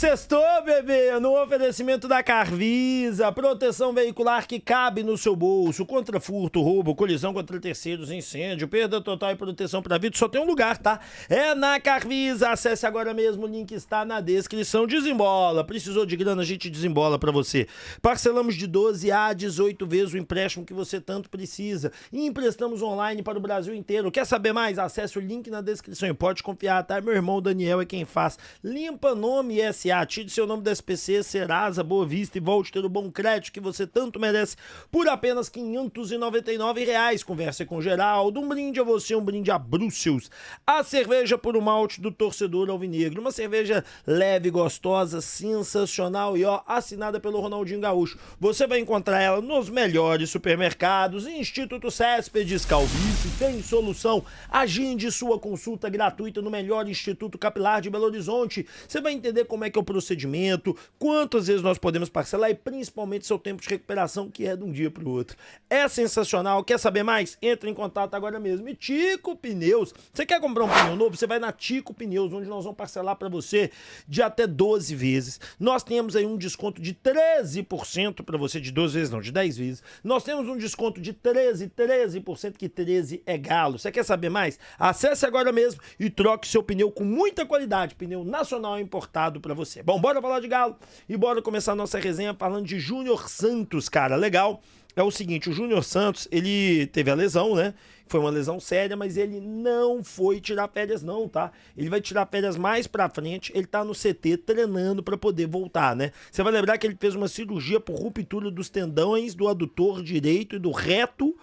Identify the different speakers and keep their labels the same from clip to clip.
Speaker 1: Sextou, bebê, no oferecimento da Carvisa, proteção veicular que cabe no seu bolso, contra furto, roubo, colisão contra terceiros, incêndio, perda total e proteção para a vida, só tem um lugar, tá? É na Carvisa, acesse agora mesmo, o link está na descrição, desembola, precisou de grana, a gente desembola para você. Parcelamos de 12 a 18 vezes o empréstimo que você tanto precisa e emprestamos online para o Brasil inteiro. Quer saber mais? Acesse o link na descrição e pode confiar, tá? Meu irmão Daniel é quem faz. Limpa Nome SA, tire seu nome do SPC, Serasa, Boa Vista e volte ter o bom crédito que você tanto merece por apenas R$ 599. Converse com Geraldo, um brinde a você, um brinde a Brussels. A cerveja por um malte do torcedor alvinegro, uma cerveja leve, gostosa, sensacional e ó, assinada pelo Ronaldinho Gaúcho. Você vai encontrar ela nos melhores supermercados. Instituto Céspedes, Calvície tem solução. Agende sua consulta gratuita no melhor Instituto Capilar de Belo Horizonte. Você vai entender como é que é o procedimento, quantas vezes nós podemos parcelar e principalmente seu tempo de recuperação, que é de um dia para o outro. É sensacional. Quer saber mais? Entre em contato agora mesmo. E Tico Pneus. Você quer comprar um pneu novo? Você vai na Tico Pneus, onde nós vamos parcelar para você de até 12 vezes. Nós temos aí um desconto de 13% para você, de 12 vezes não, de 10 vezes. Nós temos um desconto de 13%, que 13 é galo. Você quer saber mais? Acesse agora mesmo e troque seu pneu com muita qualidade. Pneu nacional importado para você. Bom, bora falar de galo e bora começar a nossa resenha falando de Júnior Santos, cara. Legal. É o seguinte, o Júnior Santos, ele teve a lesão, né? Foi uma lesão séria, mas ele não foi tirar férias não, tá? Ele vai tirar férias mais pra frente, ele tá no CT treinando pra poder voltar, né? Você vai lembrar que ele fez uma cirurgia por ruptura dos tendões do adutor direito e do reto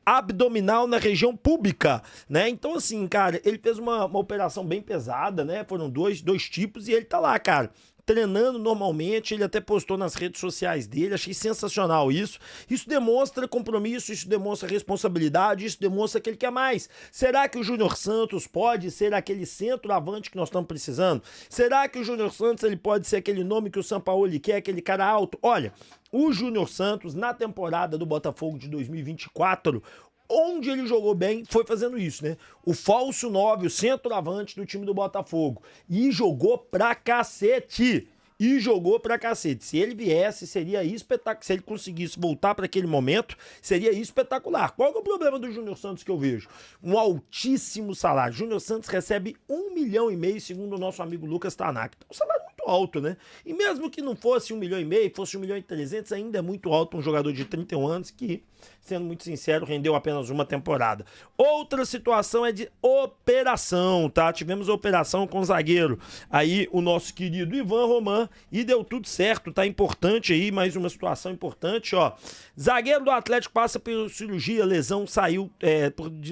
Speaker 1: abdominal na região pública, né? Então assim, cara, ele fez uma operação bem pesada, né? Foram dois tipos e ele tá lá, cara, treinando normalmente. Ele até postou nas redes sociais dele, achei sensacional isso. Isso demonstra compromisso, isso demonstra responsabilidade, isso demonstra que ele quer mais. Será que o Júnior Santos pode ser aquele centroavante que nós estamos precisando? Será que o Júnior Santos ele pode ser aquele nome que o Sampaoli quer, aquele cara alto? Olha, o Júnior Santos na temporada do Botafogo de 2024, onde ele jogou bem, foi fazendo isso, né? O falso 9, o centroavante do time do Botafogo. E jogou pra cacete. Se ele viesse, seria espetacular. Se ele conseguisse voltar para aquele momento, seria espetacular. Qual é o problema do Júnior Santos que eu vejo? Um altíssimo salário. Júnior Santos recebe 1,5 milhão, segundo o nosso amigo Lucas Tanaka. Então, um salário muito alto, né? E mesmo que não fosse 1,5 milhão, fosse 1,3 milhão, ainda é muito alto para um jogador de 31 anos que, sendo muito sincero, rendeu apenas uma temporada. Outra situação é de operação, tá? Tivemos a operação com o zagueiro, aí o nosso querido Ivan Roman, e deu tudo certo, tá? Importante aí, mais uma situação importante, ó. Zagueiro do Atlético passa por cirurgia, lesão, saiu,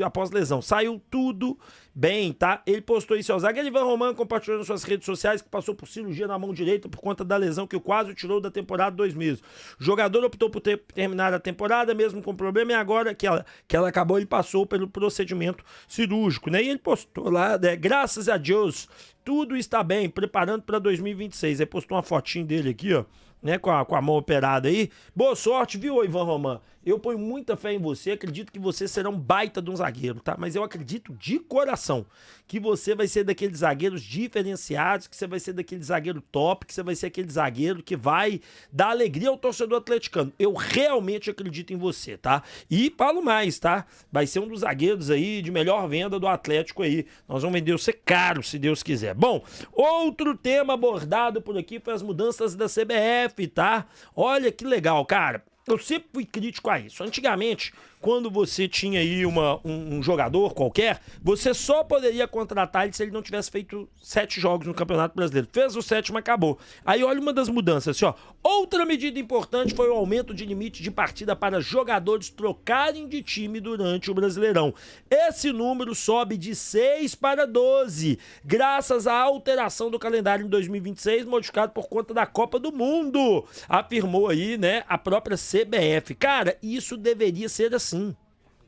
Speaker 1: após lesão, saiu tudo bem, tá? Ele postou isso, ó. O zagueiro Ivan Roman compartilhou nas suas redes sociais que passou por cirurgia na mão direita por conta da lesão que o quase o tirou da temporada 2 meses. O jogador optou por terminar a temporada mesmo com problema e agora que ela acabou, ele passou pelo procedimento cirúrgico, né? E ele postou lá, né? Graças a Deus, tudo está bem, preparando para 2026. Aí postou uma fotinho dele aqui, ó, né, com a mão operada aí. Boa sorte, viu, Ivan Roman? Eu ponho muita fé em você, acredito que você será um baita de um zagueiro, tá? Mas eu acredito de coração que você vai ser daqueles zagueiros diferenciados, que você vai ser daquele zagueiro top, que você vai ser aquele zagueiro que vai dar alegria ao torcedor atleticano. Eu realmente acredito em você, tá? E falo mais, tá? Vai ser um dos zagueiros aí de melhor venda do Atlético aí. Nós vamos vender você caro, se Deus quiser. Bom, outro tema abordado por aqui foi as mudanças da CBF, tá? Olha que legal, cara. Eu sempre fui crítico a isso. Antigamente, quando você tinha aí um jogador qualquer, você só poderia contratar ele se ele não tivesse feito 7 jogos no Campeonato Brasileiro. Fez o 7º, acabou. Aí olha uma das mudanças, assim, ó. Outra medida importante foi o aumento de limite de partida para jogadores trocarem de time durante o Brasileirão. Esse número sobe de 6 para 12, graças à alteração do calendário em 2026, modificado por conta da Copa do Mundo. Afirmou aí, né, a própria CBF. Cara, isso deveria ser assim.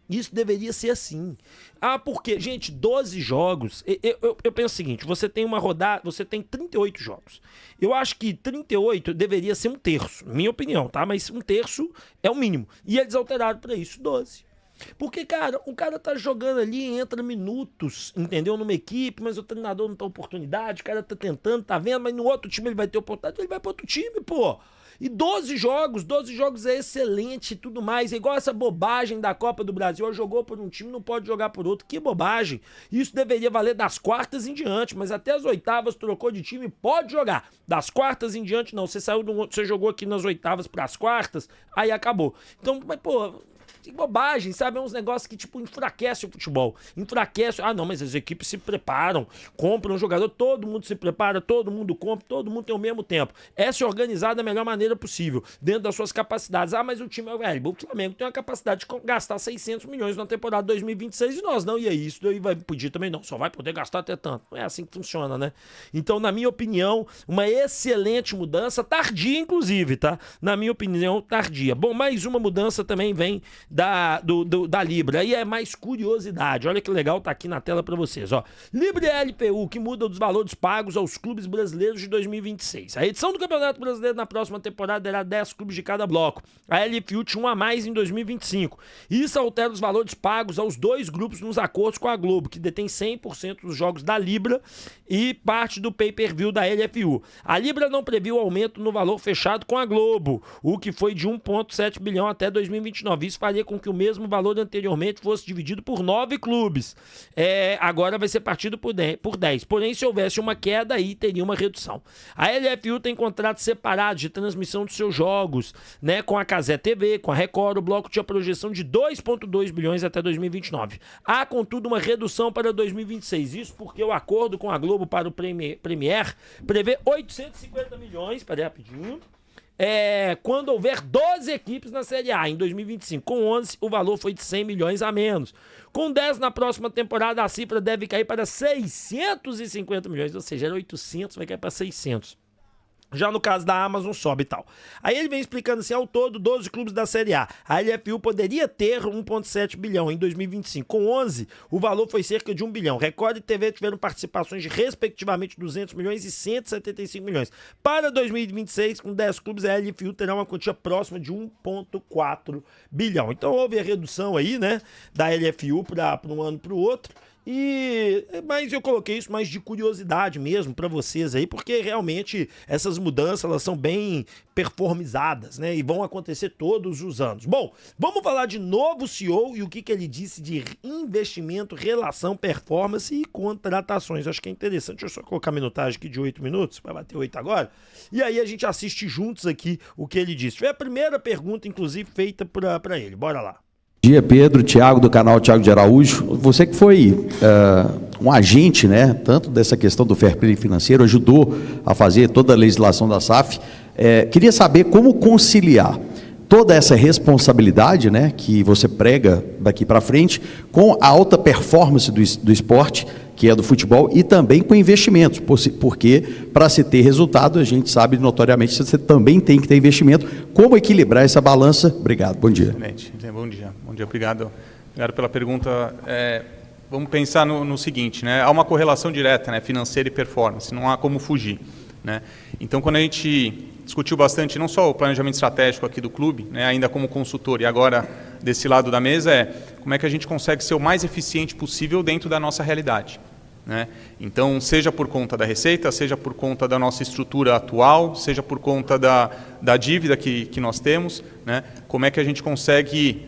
Speaker 1: Isso deveria ser assim. Ah, porque, gente, 12 jogos. Eu penso o seguinte: você tem uma rodada, você tem 38 jogos. Eu acho que 38 deveria ser um terço, minha opinião, tá? Mas um terço é o mínimo. E eles alteraram para isso 12. Porque, cara, o cara tá jogando ali, entra minutos, entendeu? Numa equipe, mas o treinador não dá oportunidade, o cara tá tentando, tá vendo, mas no outro time ele vai ter oportunidade, ele vai pro outro time, pô. E 12 jogos é excelente e tudo mais. É igual essa bobagem da Copa do Brasil. Jogou por um time, não pode jogar por outro. Que bobagem. Isso deveria valer das quartas em diante, mas até as oitavas trocou de time, pode jogar. Das quartas em diante, não. Você jogou aqui nas oitavas pras quartas, aí acabou. Então, mas, pô, que bobagem, sabe? É uns negócios que, tipo, enfraquece o futebol. Enfraquece. Ah, não, mas as equipes se preparam, compram um jogador, todo mundo se prepara, todo mundo compra, todo mundo tem o mesmo tempo. É se organizar da melhor maneira possível, dentro das suas capacidades. Ah, mas o time, velho, o Flamengo tem uma capacidade de gastar 600 milhões na temporada 2026 e nós não. E aí, isso daí vai pedir também não. Só vai poder gastar até tanto. Não é assim que funciona, né? Então, na minha opinião, uma excelente mudança, tardia, inclusive, tá? Na minha opinião, tardia. Bom, mais uma mudança também vem da Libra. Aí é mais curiosidade. Olha que legal, tá aqui na tela pra vocês, ó. Libra LPU, que muda os valores pagos aos clubes brasileiros de 2026. A edição do Campeonato Brasileiro na próxima temporada terá 10 clubes de cada bloco. A LFU tinha um a mais em 2025. Isso altera os valores pagos aos dois grupos nos acordos com a Globo, que detém 100% dos jogos da Libra e parte do pay-per-view da LFU. A Libra não previu aumento no valor fechado com a Globo, o que foi de 1,7 bilhão até 2029. Isso faria com que o mesmo valor anteriormente fosse dividido por 9 clubes. Agora vai ser partido por 10. Porém, se houvesse uma queda, aí teria uma redução. A LFU tem contratos separados de transmissão dos seus jogos, né, com a Cazé TV, com a Record. O bloco tinha projeção de 2,2 bilhões até 2029. Há, contudo, uma redução para 2026. Isso porque o acordo com a Globo para o Premier prevê 850 milhões, peraí rapidinho, quando houver 12 equipes na Série A em 2025. Com 11, o valor foi de 100 milhões a menos. Com 10 na próxima temporada, a cifra deve cair para 650 milhões, ou seja, era 800, vai cair para 600. Já no caso da Amazon, sobe e tal. Aí ele vem explicando assim, ao todo, 12 clubes da Série A. A LFU poderia ter 1,7 bilhão em 2025. Com 11, o valor foi cerca de 1 bilhão. Record e TV tiveram participações de, respectivamente, 200 milhões e 175 milhões. Para 2026, com 10 clubes, a LFU terá uma quantia próxima de 1,4 bilhão. Então houve a redução aí, né, da LFU para um ano para o outro. Mas eu coloquei isso mais de curiosidade mesmo para vocês aí, porque realmente essas mudanças elas são bem performizadas, né? E vão acontecer todos os anos. Bom, vamos falar de novo CEO e o que ele disse de investimento, relação, performance e contratações. Eu acho que é interessante. Deixa eu só colocar a minutagem aqui de 8 minutos, vai bater 8 agora. E aí a gente assiste juntos aqui o que ele disse. Foi a primeira pergunta, inclusive, feita para ele. Bora lá.
Speaker 2: Bom dia, Pedro, Thiago, do canal Thiago de Araújo. Você que foi um agente, né, tanto dessa questão do fair play financeiro, ajudou a fazer toda a legislação da SAF. Queria saber como conciliar toda essa responsabilidade, né, que você prega daqui para frente, com a alta performance do esporte, que é do futebol, e também com investimentos, porque para se ter resultado, a gente sabe notoriamente que você também tem que ter investimento. Como equilibrar essa balança? Obrigado, bom dia.
Speaker 3: Excelente. Bom dia, obrigado pela pergunta. Vamos pensar no seguinte, né? Há uma correlação direta, né, financeira e performance, não há como fugir, né? Então, quando a gente discutiu bastante, não só o planejamento estratégico aqui do clube, né, ainda como consultor, e agora desse lado da mesa, como é que a gente consegue ser o mais eficiente possível dentro da nossa realidade, né? Então, seja por conta da receita, seja por conta da nossa estrutura atual, seja por conta da dívida que nós temos, né? Como é que a gente consegue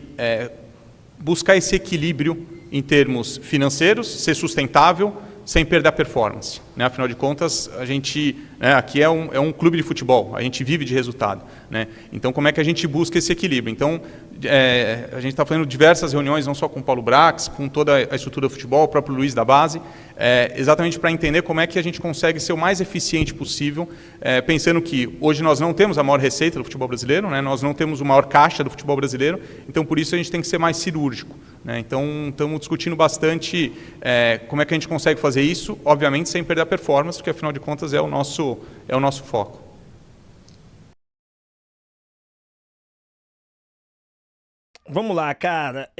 Speaker 3: buscar esse equilíbrio em termos financeiros, ser sustentável, sem perder a performance, né? Afinal de contas, a gente, né, aqui é um clube de futebol, a gente vive de resultado, né? Então, como é que a gente busca esse equilíbrio? Então, a gente está fazendo diversas reuniões, não só com o Paulo Brax, com toda a estrutura do futebol, o próprio Luiz da base, exatamente para entender como é que a gente consegue ser o mais eficiente possível, pensando que hoje nós não temos a maior receita do futebol brasileiro, né? Nós não temos o maior caixa do futebol brasileiro, então por isso a gente tem que ser mais cirúrgico, né? Então estamos discutindo bastante como é que a gente consegue fazer isso, obviamente sem perder a performance, porque afinal de contas é o nosso foco.
Speaker 1: Vamos lá, cara.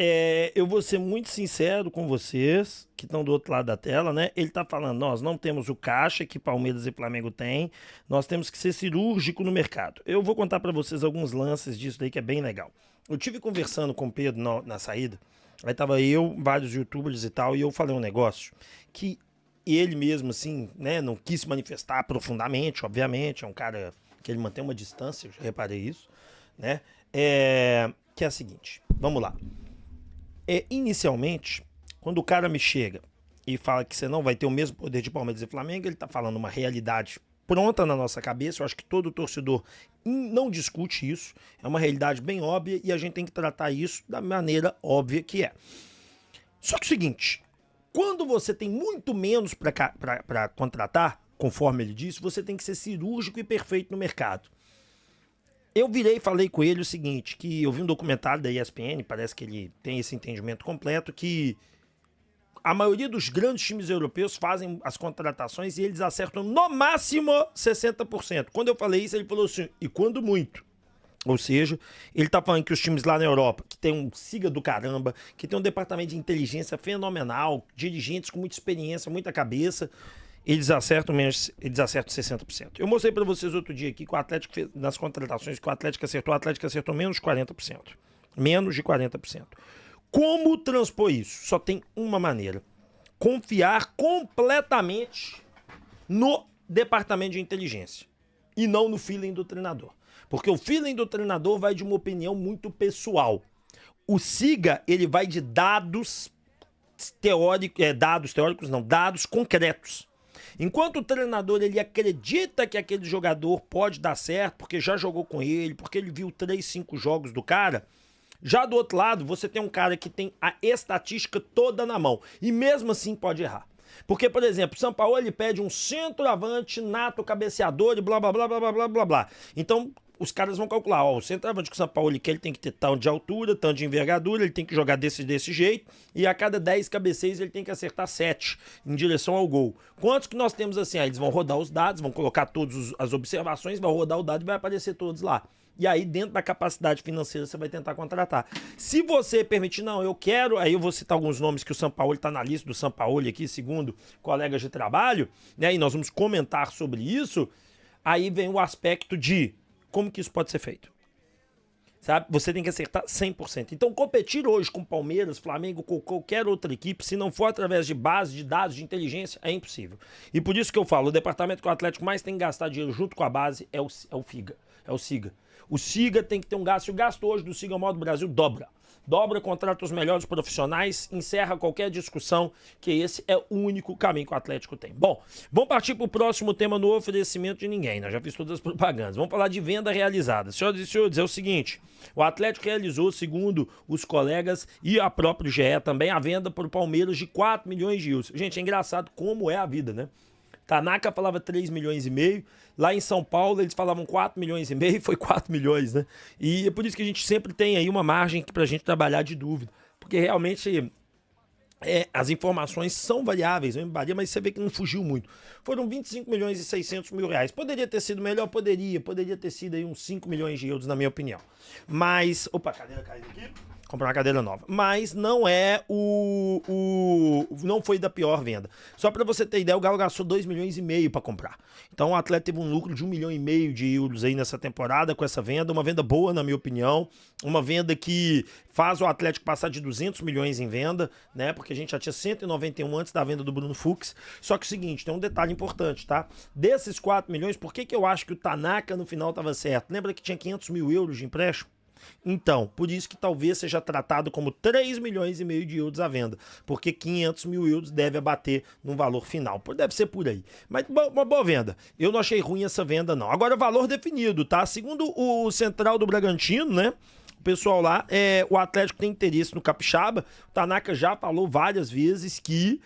Speaker 1: Eu vou ser muito sincero com vocês que estão do outro lado da tela, né? Ele tá falando, nós não temos o caixa que Palmeiras e Flamengo têm, nós temos que ser cirúrgico no mercado. Eu vou contar para vocês alguns lances disso daí que é bem legal. Eu tive conversando com o Pedro na saída, Aí tava eu, vários youtubers e tal, e eu falei um negócio que ele mesmo, assim, né, não quis se manifestar profundamente, obviamente, é um cara que ele mantém uma distância, eu já reparei isso, né, que é a seguinte, vamos lá. Inicialmente, quando o cara me chega e fala que você não vai ter o mesmo poder de Palmeiras e Flamengo, ele tá falando uma realidade pronta na nossa cabeça. Eu acho que todo torcedor não discute isso. É uma realidade bem óbvia e a gente tem que tratar isso da maneira óbvia que é. Só que é o seguinte, quando você tem muito menos para contratar, conforme ele disse, você tem que ser cirúrgico e perfeito no mercado. Eu virei e falei com ele o seguinte, que eu vi um documentário da ESPN, parece que ele tem esse entendimento completo, que a maioria dos grandes times europeus fazem as contratações e eles acertam no máximo 60%. Quando eu falei isso, ele falou assim, e quando muito? Ou seja, ele tá falando que os times lá na Europa, que tem um siga do caramba, que tem um departamento de inteligência fenomenal, dirigentes com muita experiência, muita cabeça, eles acertam 60%. Eu mostrei para vocês outro dia aqui que o Atlético fez, nas contratações que o Atlético acertou menos de 40%. Menos de 40%. Como transpor isso? Só tem uma maneira. Confiar completamente no departamento de inteligência e não no feeling do treinador. Porque o feeling do treinador vai de uma opinião muito pessoal. O Siga, ele vai de dados dados concretos. Enquanto o treinador ele acredita que aquele jogador pode dar certo, porque já jogou com ele, porque ele viu 3, 5 jogos do cara, já do outro lado, você tem um cara que tem a estatística toda na mão. E mesmo assim pode errar. Porque, por exemplo, o Sampaoli ele pede um centroavante nato, cabeceador e blá, blá, blá, blá, blá, blá, blá, blá. Então, os caras vão calcular, ó, o centroavante que o Sampaoli quer, ele tem que ter tanto de altura, tanto de envergadura, ele tem que jogar desse jeito, e a cada 10 cabeceios ele tem que acertar 7 em direção ao gol. Quantos que nós temos assim? Aí eles vão rodar os dados, vão colocar todas as observações, vão rodar o dado e vai aparecer todos lá. E aí, dentro da capacidade financeira, você vai tentar contratar. Se você permitir, não, eu quero, aí eu vou citar alguns nomes que o Sampaoli está na lista do Sampaoli aqui, segundo colegas de trabalho, né? E nós vamos comentar sobre isso. Aí vem o aspecto de como que isso pode ser feito. Sabe? Você tem que acertar 100%. Então, competir hoje com Palmeiras, Flamengo, com qualquer outra equipe, se não for através de base de dados, de inteligência, é impossível. E por isso que eu falo, o departamento que o Atlético mais tem que gastar dinheiro junto com a base é o FIGA, é o SIGA. O SIGA tem que ter um gasto, e o gasto hoje do SIGA Modo Brasil dobra. Dobra, contrata os melhores profissionais, encerra qualquer discussão, que esse é o único caminho que o Atlético tem. Bom, vamos partir para o próximo tema no oferecimento de ninguém, né? Já fiz todas as propagandas. Vamos falar de venda realizada. Senhoras e senhores, é o seguinte, o Atlético realizou, segundo os colegas e a própria GE também, a venda por Palmeiras de 4 milhões de euros. Gente, é engraçado como é a vida, né? Tanaka falava 3 milhões e meio, lá em São Paulo eles falavam 4 milhões e meio, foi 4 milhões, né? E é por isso que a gente sempre tem aí uma margem pra gente trabalhar de dúvida, porque realmente as informações são variáveis, mas você vê que não fugiu muito. Foram 25 milhões e 600 mil reais. Poderia ter sido melhor? Poderia ter sido aí uns 5 milhões de euros, na minha opinião. Mas, opa, a cadeira caiu aqui. Comprar uma cadeira nova. Mas não é não foi da pior venda. Só pra você ter ideia, o Galo gastou 2 milhões e meio pra comprar. Então o Atlético teve um lucro de 1,5 milhão de euros aí nessa temporada com essa venda. Uma venda boa, na minha opinião. Uma venda que faz o Atlético passar de 200 milhões em venda, né? Porque a gente já tinha 191 antes da venda do Bruno Fux. Só que é o seguinte, tem um detalhe importante, tá? Desses 4 milhões, por que eu acho que o Tanaka no final tava certo? Lembra que tinha 500 mil euros de empréstimo? Então, por isso que talvez seja tratado como 3 milhões e meio de euros à venda, porque 500 mil euros deve abater no valor final, deve ser por aí, mas uma boa venda, eu não achei ruim essa venda não. Agora, valor definido, tá? Segundo o Central do Bragantino, né? O pessoal lá, o Atlético tem interesse no Capixaba. O Tanaka já falou várias vezes que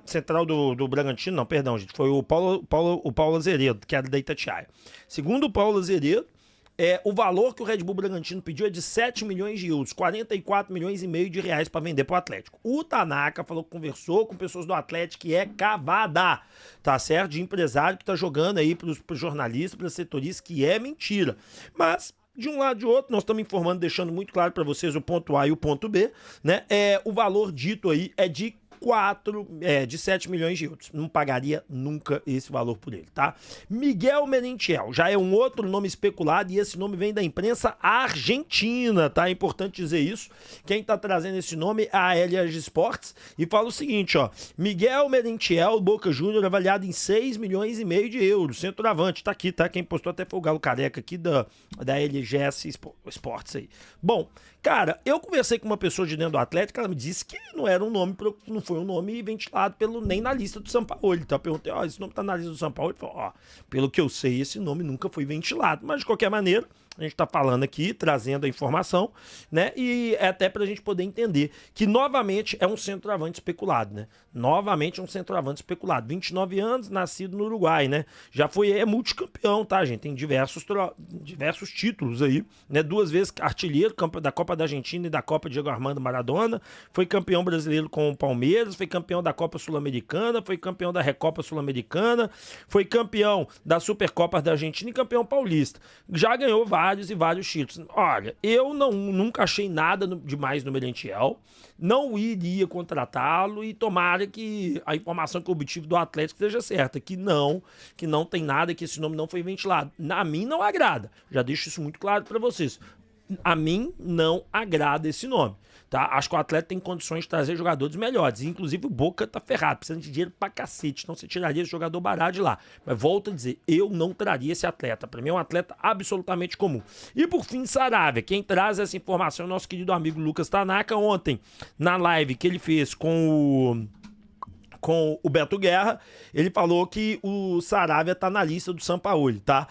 Speaker 1: Central do Bragantino, não, perdão, gente, foi o Paulo Azeredo, que era da Itatiaia. Segundo o Paulo Azeredo, o valor que o Red Bull Bragantino pediu é de 7 milhões de euros, 44 milhões e meio de reais para vender pro Atlético. O Tanaka falou que conversou com pessoas do Atlético que é cavada, tá certo? De empresário que tá jogando aí pros jornalistas, pros setoristas, que é mentira. Mas, de um lado e de outro, nós estamos informando, deixando muito claro para vocês o ponto A e o ponto B, né? O valor dito aí é de de 7 milhões de euros. Não pagaria nunca esse valor por ele, tá? Miguel Merentiel, já é um outro nome especulado e esse nome vem da imprensa argentina, tá? É importante dizer isso. Quem tá trazendo esse nome é a Elias Sports e fala o seguinte, ó, Miguel Merentiel, Boca Júnior, avaliado em 6 milhões e meio de euros, centroavante, tá aqui, tá? Quem postou até foi o Galo Careca aqui da LGS Sports aí. Bom, cara, eu conversei com uma pessoa de dentro do Atlético, ela me disse que não era um nome, não foi um nome ventilado nem na lista do Sampaoli, tá? Eu perguntei, ó, esse nome tá na lista do Sampaoli? Ele falou, ó, pelo que eu sei, esse nome nunca foi ventilado, mas de qualquer maneira, a gente tá falando aqui, trazendo a informação, né? E é até pra gente poder entender que novamente é um centroavante especulado, né? Novamente é um centroavante especulado. 29 anos, nascido no Uruguai, né? Já é multicampeão, tá, gente? Tem diversos títulos aí, né? 2 vezes artilheiro da Copa da Argentina e da Copa Diego Armando Maradona. Foi campeão brasileiro com o Palmeiras, foi campeão da Copa Sul-Americana, foi campeão da Recopa Sul-Americana, foi campeão da Supercopa da Argentina e campeão paulista. Já ganhou vários e vários títulos. Olha, eu nunca achei nada demais no Merentiel, não iria contratá-lo e tomara que a informação que eu obtive do Atlético seja certa, que não tem nada, que esse nome não foi ventilado. A mim não agrada, já deixo isso muito claro para vocês. A mim não agrada esse nome, tá? Acho que o Atlético tem condições de trazer jogadores melhores, inclusive o Boca tá ferrado, precisando de dinheiro pra cacete, então você tiraria esse jogador barato de lá. Mas volto a dizer, eu não traria esse atleta, pra mim é um atleta absolutamente comum. E por fim, Saravia, quem traz essa informação é o nosso querido amigo Lucas Tanaka, ontem na live que ele fez com o Beto Guerra, ele falou que o Saravia tá na lista do Sampaoli, tá?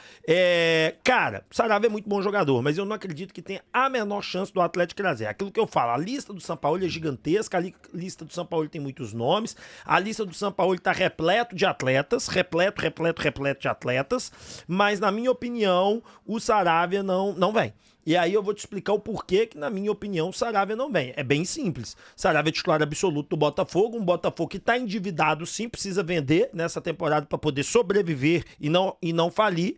Speaker 1: Cara, o Saravia é muito bom jogador, mas eu não acredito que tenha a menor chance do Atlético trazer. Aquilo que eu falo, a lista do Sampaoli é gigantesca, a lista do Sampaoli tem muitos nomes, a lista do Sampaoli tá repleto de atletas, repleto de atletas, mas na minha opinião, o Saravia não vem. E aí eu vou te explicar o porquê que, na minha opinião, o Saravia não vem. É bem simples. Saravia é titular absoluto do Botafogo, um Botafogo que está endividado, sim, precisa vender nessa temporada para poder sobreviver e não falir,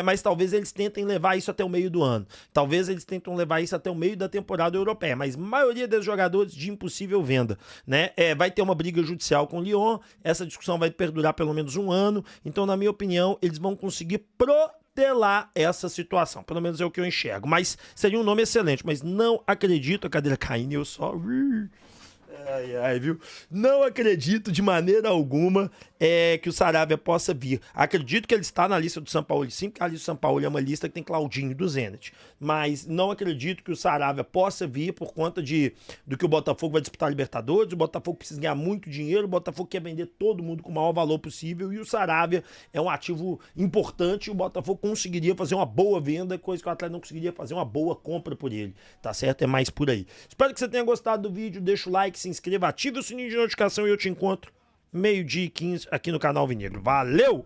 Speaker 1: mas talvez eles tentem levar isso até o meio do ano. Talvez eles tentem levar isso até o meio da temporada europeia, mas a maioria dos jogadores de impossível venda, né? Vai ter uma briga judicial com o Lyon, essa discussão vai perdurar pelo menos um ano, então, na minha opinião, eles vão conseguir protelar essa situação, pelo menos é o que eu enxergo, mas seria um nome excelente, mas não acredito, a cadeira caindo, eu só... viu? Não acredito de maneira alguma que o Saravia possa vir. Acredito que ele está na lista do Sampaoli, sim, porque a lista do Sampaoli é uma lista que tem Claudinho do Zenit, mas não acredito que o Saravia possa vir por conta do que o Botafogo vai disputar a Libertadores. O Botafogo precisa ganhar muito dinheiro, o Botafogo quer vender todo mundo com o maior valor possível e o Saravia é um ativo importante e o Botafogo conseguiria fazer uma boa venda, coisa que o Atlético não conseguiria fazer uma boa compra por ele, tá certo? É mais por aí. Espero que você tenha gostado do vídeo, deixa o like, se inscreva, ative o sininho de notificação e eu te encontro 12h15 aqui no canal Vinegro. Valeu!